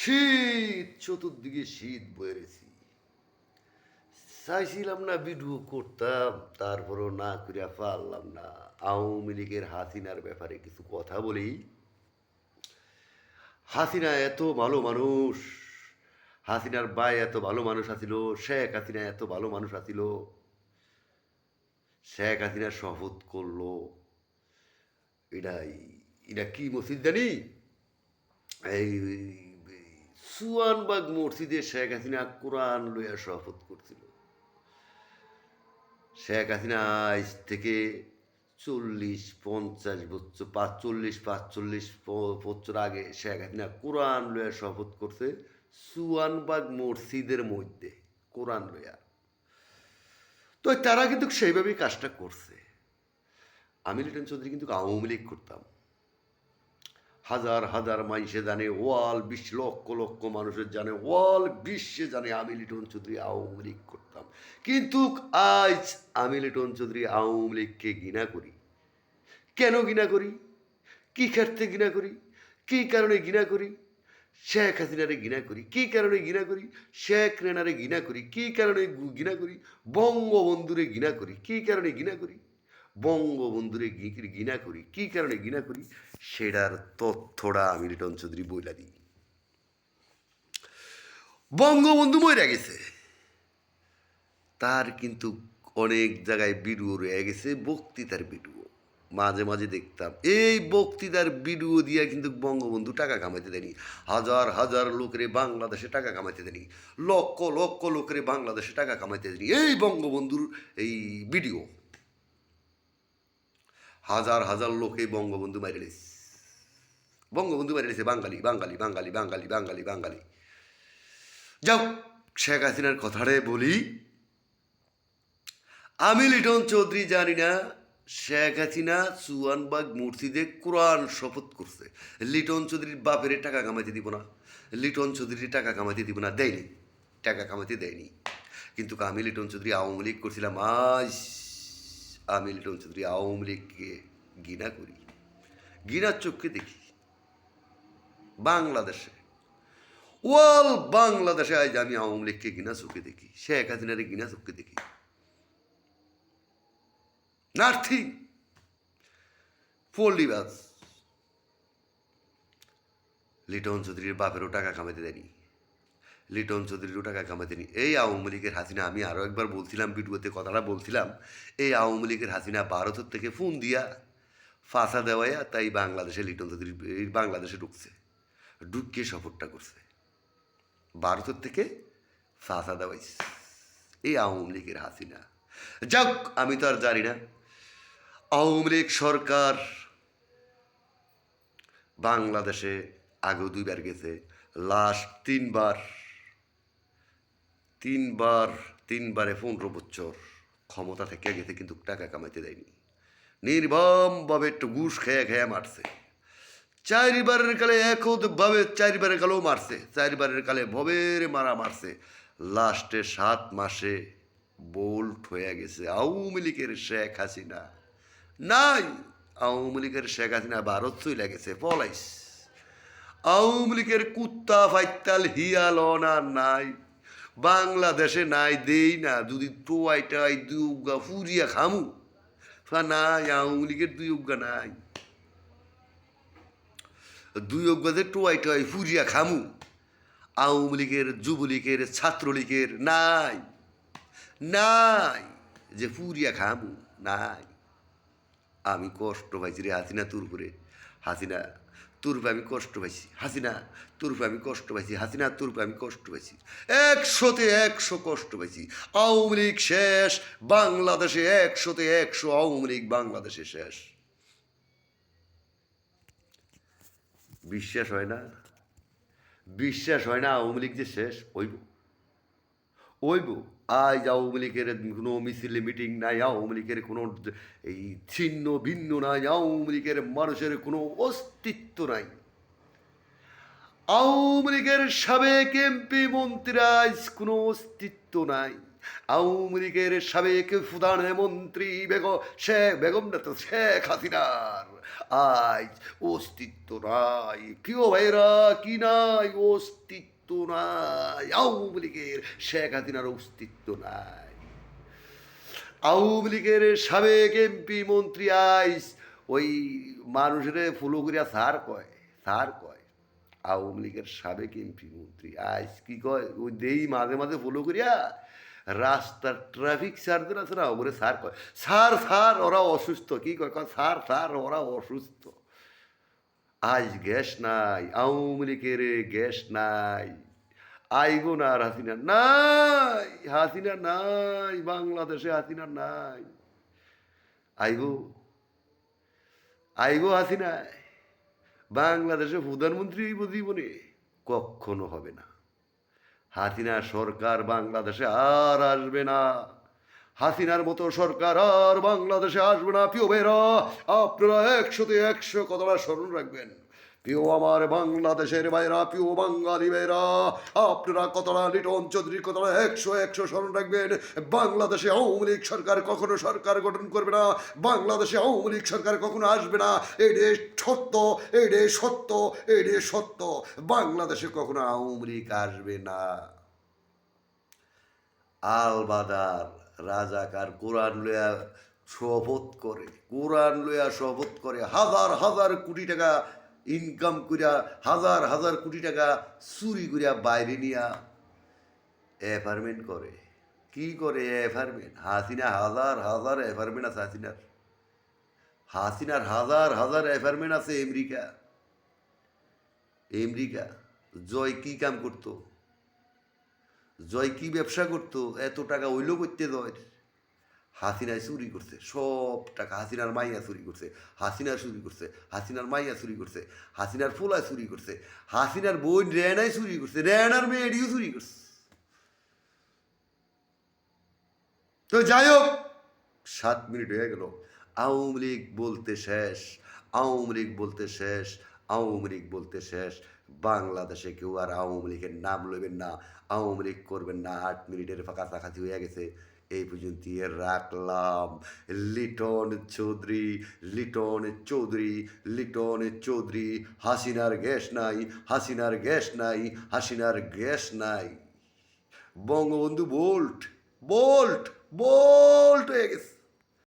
শীত, চতুর্দিকে শীত বয়েছি। চাইছিলাম না ভিডিও করতাম, তারপরও না করিয়া পারলাম না। আওয়ামী লীগের হাসিনার ব্যাপারে কিছু কথা বলি। হাসিনা এত ভালো মানুষ, হাসিনার ভাই এত ভালো মানুষ আছিল, শেখ হাসিনা এত ভালো মানুষ আছিল। শেখ হাসিনা শপথ করলো, এটাই এটা কি মসজিদ জানি, এই সুয়ানবাগ মসজিদে শেখ হাসিনা কোরআন লইয়া শপথ করছিল। শেখ হাসিনা আজ থেকে 40-50 বছর, 45-45 বছর আগে শেখ হাসিনা কোরআন লইয়া শপথ করছে সুয়ানবাগ মসজিদের মধ্যে, কোরআন লইয়া। তো তারা কিন্তু সেইভাবেই কাজটা করছে। আমি লিটন চৌধুরী কিন্তু আওয়ামী লীগ করতাম, হাজার হাজার মানুষে জানে, ওয়াল বিশ্ব লক্ষ লক্ষ মানুষের জানে, ওয়াল বিশ্বে জানে আমি লিটন চৌধুরী আওয়ামী লীগ করতাম। কিন্তু আজ আমি লিটন চৌধুরী আওয়ামী লীগকে ঘৃণা করি। কেন ঘৃণা করি? কী ক্ষেত্রে ঘৃণা করি? কী কারণে ঘৃণা করি? শেখ হাসিনারে ঘৃণা করি। কী কারণে ঘৃণা করি? শেখ রেনারে ঘৃণা করি। কী কারণে ঘৃণা করি? বঙ্গবন্ধুরে ঘৃণা করি। কী কারণে ঘৃণা করি? বঙ্গবন্ধুরে ঘৃণা করি। কী কারণে ঘৃণা করি? সেটার তথ্যটা আমি লিটন চৌধুরী বইলা দিই। বঙ্গবন্ধু মরে গেছে, তার কিন্তু অনেক জায়গায় ভিডিও রয়ে গেছে, বক্তৃতার ভিডিও মাঝে মাঝে দেখতাম। এই বক্তৃতার ভিডিও দিয়ে কিন্তু বঙ্গবন্ধু টাকা কামাইতে দেয়নি। হাজার হাজার লোকের বাংলাদেশে টাকা কামাইতে দেয়নি, লক্ষ লক্ষ লোকের বাংলাদেশে টাকা কামাইতে দেয়নি এই বঙ্গবন্ধুর এই ভিডিও। হাজার হাজার লোকে বঙ্গবন্ধু মাইরে লেছে, বঙ্গবন্ধু মাইরে লেছে বাঙালি বাঙালি বাঙালি বাঙালি বাঙালি বাঙালি। যাও, শেখ হাসিনার কথাটাই বলি। আমি লিটন চৌধুরী জানি না শেখ হাসিনা সুয়ানবাগ মসজিদে কোরআন শপথ করছে। লিটন চৌধুরীর বাপের টাকা কামাইতে দিব না, লিটন চৌধুরীর টাকা কামাইতে দিব না, দেয়নি, টাকা কামাইতে দেয়নি। কিন্তু আমি লিটন চৌধুরী আওয়ামী লীগ করছিলাম। আজ আমি লিটন চৌধুরী আওয়ামী লীগকে ঘৃণা করি, ঘৃণার চোখকে দেখি। বাংলাদেশে, ওয়াল বাংলাদেশে আজ আমি আওয়ামী লীগকে ঘৃণা চোখে দেখি, শেখ হাসিনারে ঘৃণা চোখে দেখি। নার্থিং, ফল্ডিবাজ। লিটন চৌধুরীর বাপেরও টাকা কামাইতে দেয়নি, লিটন চৌধুরীরও টাকা কামাইতে নি। এই আওয়ামী লীগের হাসিনা, আমি আরও একবার বলছিলাম ভিডিওতে কথাটা বলছিলাম, এই আওয়ামী লীগের হাসিনা ভারতের থেকে ফোন দিয়া ফাঁসা দেওয়াইয়া তাই বাংলাদেশে লিটন চৌধুরী বাংলাদেশে ঢুকছে, ঢুকিয়ে সফরটা করছে, ভারতের থেকে ফাঁসা দেওয়াইছে এই আওয়ামী লীগের হাসিনা। যাক, আমি তো আর জানি না। আওয়ামী লীগ সরকার বাংলাদেশে আগেও 2বার গেছে, লাস্ট 3বারে 15 বছর ক্ষমতা থেকে গেছে, কিন্তু টাকা কামাইতে দেয়নি। নির্মমভাবে একটু ঘুষ খেয়ে খেয়ে মারছে। 4বারের কালে একভাবে 4বারের কালেও মারছে, 4বারের কালে ভবের মারা মারছে। লাস্টে 7 মাসে বোল্ট হয়ে গেছে আওয়ামী লীগের শেখ হাসিনা। নাই, আওয়ামী লীগের শেখ হাসিনা ভারত চলে গেছে, পলাইস। আওয়ামী লীগের কুত্তা ফাইতাল হিয়ালনা নাই, বাংলাদেশে নাই, দেই না। যদি টোয়াইটাই 2 উগা ফুরিয়া খামু, নাই, আওয়ামী লীগের 2 উগা নাই। 2 উগাতে টোয়াইটাই ফুরিয়া খামু, আওয়ামী লীগের, যুবলীগের, ছাত্রলীগের নাই, নাই যে ফুরিয়া খামু, নাই। আমি কষ্ট পাইছি রে হাসিনা তোর করে, হাসিনা তোরপে আমি কষ্ট পাইছি, হাসিনা তোরপে আমি কষ্ট পাইছি, হাসিনা তোরপে আমি কষ্ট পাইছি, 100তে 100 কষ্ট পাইছি। আওয়ামী লীগ শেষ বাংলাদেশে, 100তে 100 আওয়ামী লীগ বাংলাদেশে শেষ। বিশ্বাস হয় না, বিশ্বাস হয় না আওয়ামী লীগ যে শেষ হইব, হইব। আজ আওয়ামী লীগের কোনো মিছিল মিটিং নাই, আওয়ামী লীগের কোনো এই ছিন্ন ভিন্ন নাই, আওয়ামী লীগের মানুষের কোনো অস্তিত্ব নাই। আওয়ামী লীগের সাবেক এমপি মন্ত্রীর আজ কোনো অস্তিত্ব নাই। আওয়ামী লীগের সাবেক প্রধানমন্ত্রী বেগম না তো শেখ হাসিনার আজ অস্তিত্ব নাই। প্রিয় ভাইরা, কি নাই? অস্তিত্ব নাই। আওয়ামী লীগের শেখ হাসিনার অস্তিত্ব নাই। আওয়ামী লীগের সাবেক এমপি মন্ত্রী আইস ওই মানুষের ফুলো করিয়া সার কয় আওয়ামী লীগের সাবেক এমপি মন্ত্রী আইস কি কয় ওই দেই মাঝে মাঝে ফলো করিয়া রাস্তার ট্রাফিক স্যারদের আছে না ওরে স্যার কয় স্যার ওরা অসুস্থ। কি কয়? কয় স্যার ওরা অসুস্থ। আজ গ্যাস নাই, আওয়ামী লীগের গ্যাস নাই। আইবো না আর হাসিনা নাই বাংলাদেশে, হাসিনা নাই। আইবো হাসিনা বাংলাদেশে প্রধানমন্ত্রী জীবনে কখনো হবে না। হাসিনা সরকার বাংলাদেশে আর আসবে না। হাসিনার মতো সরকার আর বাংলাদেশে আসবে না। প্রিয় ভাইরা, আপনারা 100-100 কথাটা স্মরণ রাখবেন। প্রিয় আমার বাংলাদেশের ভাইরা, প্রিয় বাঙালি ভাইরা, আপনারা কতটা লিটন চৌধুরীর কতটা 100-100 স্মরণ রাখবেন। বাংলাদেশে আওয়ামী লীগ সরকার কখনো সরকার গঠন করবে না। বাংলাদেশে আওয়ামী লীগ সরকার কখনো আসবে না। এডে সত্য। বাংলাদেশে কখনো আওয়ামী লীগ আসবে না। আলবাদার রাজাকার কোরআন লইয়া শপথ করে হাজার কোটি টাকা ইনকাম করিয়া হাজার কোটি টাকা চুরি করিয়া বাইরে নিয়া অ্যাপার্টমেন্ট করে। কি করে অ্যাপার্টমেন্ট? হাসিনা হাজার অ্যাপার্টমেন্ট আছে। হাসিনার হাজার অ্যাপার্টমেন্ট আছে আমেরিকা। জয় কি কাম করতো? জয় কি ব্যবসা করতো? এত টাকা ওইল করতে জয়? হাসিনায় চুরি করছে সব টাকা। হাসিনার মাইয়া চুরি করছে, হাসিনার মাইয়া চুরি করছে, হাসিনার ফুলা চুরি করছে, হাসিনার বোন রেনাই চুরি করছে, রেনার মেয়েটিও চুরি করছে। তো যাই হোক, 7 মিনিট হয়ে গেল। আওয়ামী লীগ বলতে শেষ। বাংলাদেশে কেউ আর আওয়ামী লীগের নাম লইবেন না, আওয়ামী লীগ করবেন না। 8 মিনিটের কাছাকাছি হয়ে গেছে। এই পর্যন্ত রাখলাম। লিটন চৌধুরী। হাসিনার গ্যাস নাই। বঙ্গবন্ধু বোল্ট হয়ে গেছে।